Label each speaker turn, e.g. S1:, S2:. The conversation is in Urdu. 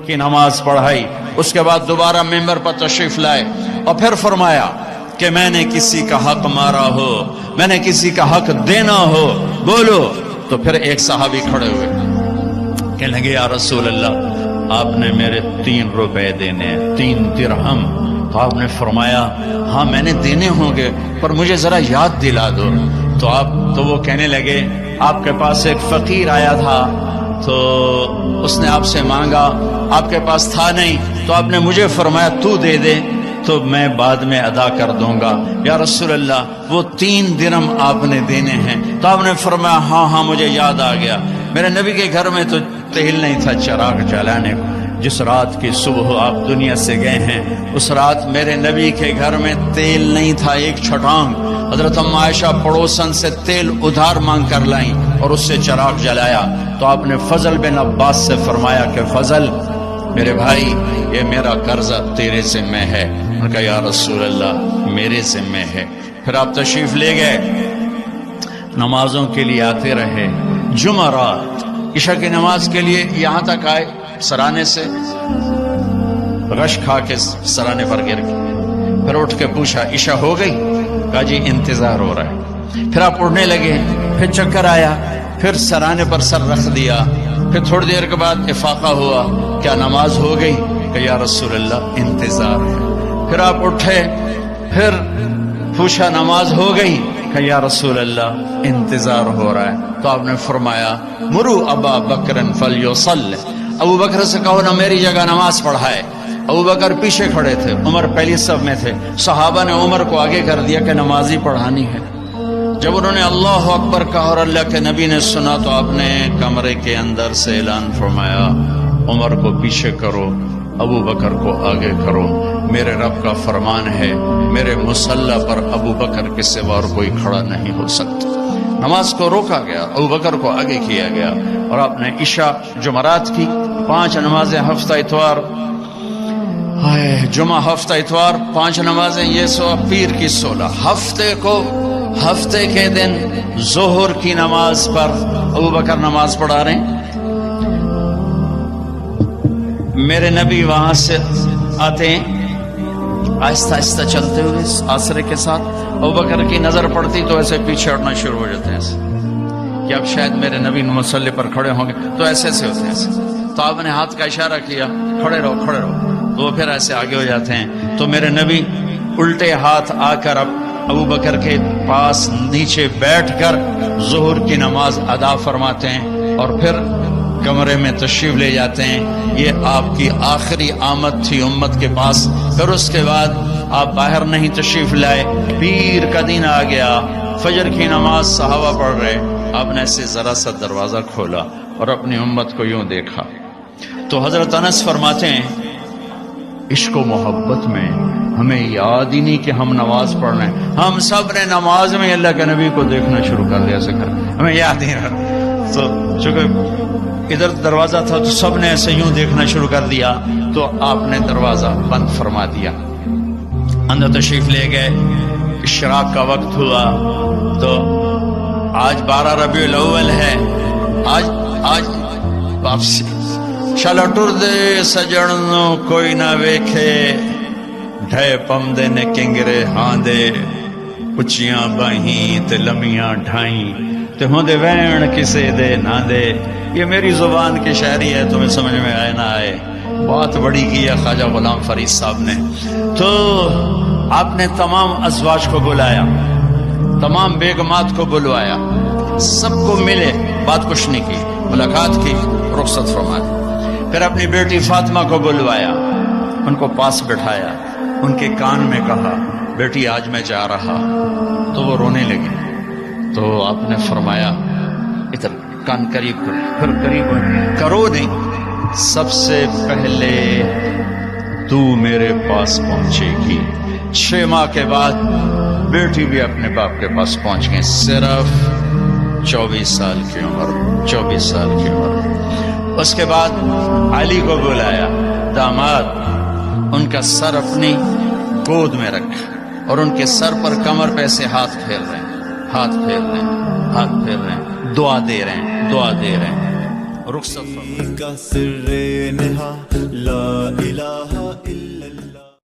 S1: کی نماز پڑھائی. اس کے بعد دوبارہ ممبر پر تشریف لائے اور پھر فرمایا کہ میں نے کسی کا حق مارا ہو, میں نے کسی کا حق دینا ہو, بولو. تو پھر ایک صحابی کھڑے ہوئے, کہنے لگے یا رسول اللہ آپ نے میرے 3 روپے دینے ہیں, 3 درہم. تو آپ نے فرمایا ہاں میں نے دینے ہوں گے پر مجھے ذرا یاد دلا دو. تو وہ کہنے لگے آپ کے پاس ایک فقیر آیا تھا تو اس نے آپ سے مانگا, آپ کے پاس تھا نہیں تو آپ نے مجھے فرمایا تو دے دے تو میں بعد میں ادا کر دوں گا. یا رسول اللہ وہ 3 درہم آپ نے دینے ہیں. تو آپ نے فرمایا ہاں مجھے یاد آ گیا, میرے نبی کے گھر میں تو تیل نہیں تھا چراغ جلانے کو. جس رات کی صبح آپ دنیا سے گئے ہیں اس رات میرے نبی کے گھر میں تیل نہیں تھا ایک چھٹانگ. حضرت ام عائشہ پڑوسن سے تیل ادھار مانگ کر لائیں اور اس سے چراغ جلایا. تو آپ نے فضل بن عباس سے فرمایا کہ فضل میرے بھائی یہ میرا قرضہ تیرے ذمہ ہے. انہوں نے کہا یا رسول اللہ میرے ذمہ ہے. پھر آپ تشریف لے گئے, نمازوں کے لیے آتے رہے. جمعرات عشاء کی نماز کے لیے یہاں تک آئے, سرانے سے غش کھا کے سرانے پر گر گئے. پھر اٹھ کے پوچھا عشاء ہو گئی؟ کہا جی انتظار ہو رہا ہے. پھر آپ اڑنے لگے, پھر چکر آیا, پھر سرانے پر سر رکھ دیا. پھر تھوڑی دیر کے بعد افاقہ ہوا, کیا نماز ہو گئی؟ کہ یا رسول اللہ انتظار ہے. پھر آپ اٹھے, پھر پوچھا نماز ہو گئی؟ کہ یا رسول اللہ انتظار ہو رہا ہے. تو آپ نے فرمایا مرو ابا بکر فلیصلی, ابو بکر سے کہو نا میری جگہ نماز پڑھائے. ابو بکر پیچھے کھڑے تھے, عمر پہلی صف میں تھے. صحابہ نے عمر کو آگے کر دیا کہ نماز ہی پڑھانی ہے. جب انہوں نے اللہ اکبر کہا اور اللہ کے نبی نے سنا تو آپ نے کمرے کے اندر سے اعلان فرمایا عمر کو پیچھے کرو, ابو بکر کو آگے کرو. میرے رب کا فرمان ہے میرے مصلی پر ابو بکر کے سوا اور کوئی کھڑا نہیں ہو سکتا. نماز کو روکا گیا, ابو بکر کو آگے کیا گیا. اور آپ نے عشاء جمعرات کی 5 نمازیں ہفتہ اتوار, جمعہ ہفتہ اتوار 5 نمازیں, یہ سو پیر کی 16. ہفتے کے دن ظہر کی نماز پر ابو بکر نماز پڑھا رہے ہیں. میرے نبی وہاں سے آتے ہیں آہستہ آہستہ چلتے ہوئے آسرے کے ساتھ. ابو بکر کی نظر پڑتی تو ایسے پیچھے ہٹنا شروع ہو جاتے ہیں کہ اب شاید میرے نبی مصلی پر کھڑے ہوں گے, تو ایسے ہوتے ہیں. تو آپ نے ہاتھ کا اشارہ کیا کھڑے رہو کھڑے رہو, تو وہ پھر ایسے آگے ہو جاتے ہیں. تو میرے نبی الٹے ہاتھ آ کر اب ابو بکر کے پاس نیچے بیٹھ کر ظہر کی نماز ادا فرماتے ہیں اور پھر کمرے میں تشریف لے جاتے ہیں. یہ آپ کی آخری آمد تھی امت کے پاس. پھر اس کے بعد آپ باہر نہیں تشریف لائے. پیر کا دن آ گیا, فجر کی نماز صحابہ پڑھ رہے, آپ نے ایسے ذرا سا دروازہ کھولا اور اپنی امت کو یوں دیکھا. تو حضرت انس فرماتے ہیں عشق و محبت میں ہمیں یاد ہی نہیں کہ ہم نماز پڑھ رہے ہیں. ہم سب نے نماز میں اللہ کے نبی کو دیکھنا شروع کر دیا, ایسے کر ہمیں یاد نہیں رہا. تو چونکہ ادھر دروازہ تھا تو سب نے ایسے یوں دیکھنا شروع کر دیا, تو آپ نے دروازہ بند فرما دیا, اندر تشریف لے گئے. اشراق کا وقت ہوا تو آج 12 ربیع الاول ہے, آج واپسی. چلو ٹر دے سجن کوئی نہ ویکھے, ڈھے پمدے نے کنگرے ہاں دے, اچیاں باہیں تے لمیاں ڈھائیں تے ہوندے وین کسے دے نہ دے. یہ میری زبان کی شاعری ہے, تمہیں سمجھ میں آئے نہ آئے. بات بڑی کی ہے خواجہ غلام فرید صاحب نے. تو آپ نے تمام ازواج کو بلایا, تمام بیگمات کو بلوایا, سب کو ملے, بات کچھ نہیں کی, ملاقات کی, رخصت فرمایا. پھر اپنی بیٹی فاطمہ کو بلوایا, ان کو پاس بٹھایا, ان کے کان میں کہا بیٹی آج میں جا رہا. تو وہ رونے لگی. تو آپ نے فرمایا ادھر کان قریب کرو, پھر قریب کرو نہیں, سب سے پہلے تو میرے پاس پہنچے گی. 6 ماہ کے بعد بیٹی بھی اپنے باپ کے پاس پہنچ گئی, صرف 24 سال کی عمر, 24 سال کی عمر. اس کے بعد علی کو بلایا, داماد, ان کا سر اپنی گود میں رکھا اور ان کے سر پر کمر پہ سے ہاتھ پھیر رہے ہیں, ہاتھ پھیر رہے ہیں, ہاتھ پھیر رہے ہیں, دعا دے رہے ہیں, دعا دے رہے ہیں. رخصت فرما.
S2: کا سر نہا لا الہ الا